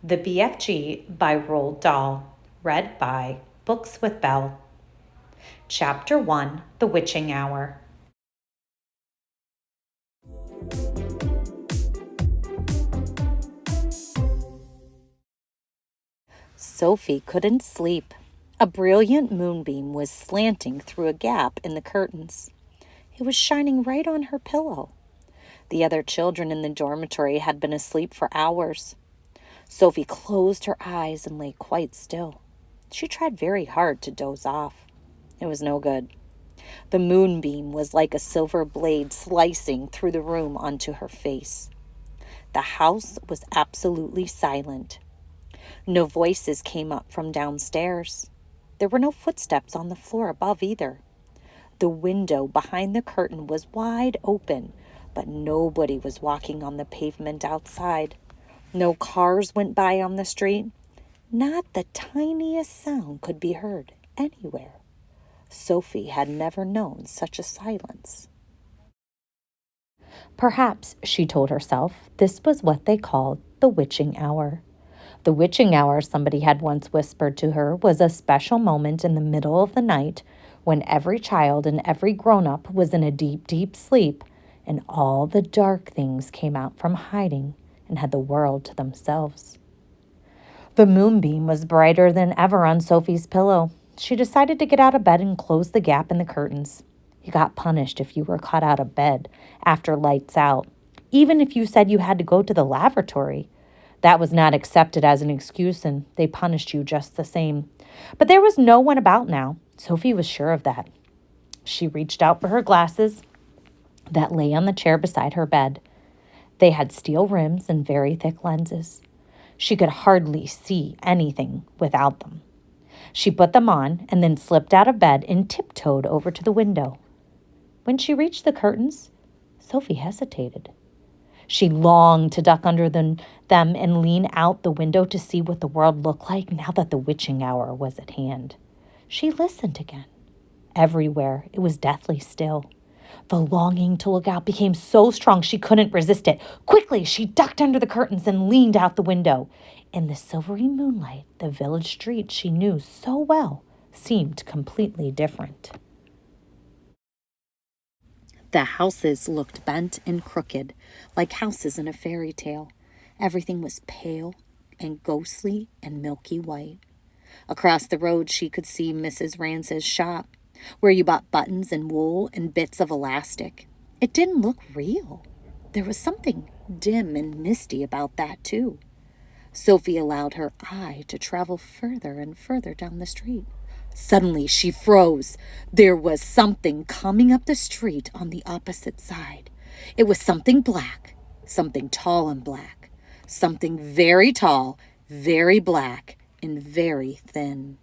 The BFG by Roald Dahl, read by Books with Bell. Chapter 1, The Witching Hour. Sophie couldn't sleep. A brilliant moonbeam was slanting through a gap in the curtains. It was shining right on her pillow. The other children in the dormitory had been asleep for hours. Sophie closed her eyes and lay quite still. She tried very hard to doze off. It was no good. The moonbeam was like a silver blade slicing through the room onto her face. The house was absolutely silent. No voices came up from downstairs. There were no footsteps on the floor above either. The window behind the curtain was wide open, but nobody was walking on the pavement outside. No cars went by on the street. Not the tiniest sound could be heard anywhere. Sophie had never known such a silence. Perhaps, she told herself, this was what they called the witching hour. The witching hour, somebody had once whispered to her, was a special moment in the middle of the night when every child and every grown-up was in a deep, deep sleep, and all the dark things came out from hiding and had the world to themselves. The moonbeam was brighter than ever on Sophie's pillow. She decided to get out of bed and close the gap in the curtains. You got punished if you were caught out of bed after lights out, even if you said you had to go to the lavatory. That was not accepted as an excuse, and they punished you just the same. But there was no one about now. Sophie was sure of that. She reached out for her glasses that lay on the chair beside her bed. They had steel rims and very thick lenses. She could hardly see anything without them. She put them on and then slipped out of bed and tiptoed over to the window. When she reached the curtains, Sophie hesitated. She longed to duck under them and lean out the window to see what the world looked like now that the witching hour was at hand. She listened again. Everywhere it was deathly still. The longing to look out became so strong she couldn't resist it. Quickly, she ducked under the curtains and leaned out the window. In the silvery moonlight, the village street she knew so well seemed completely different. The houses looked bent and crooked, like houses in a fairy tale. Everything was pale and ghostly and milky white. Across the road, she could see Mrs. Rance's shop, where you bought buttons and wool and bits of elastic. It didn't look real. There was something dim and misty about that, too. Sophie allowed her eye to travel further and further down the street. Suddenly, she froze. There was something coming up the street on the opposite side. It was something black, something tall and black, something very tall, very black, and very thin.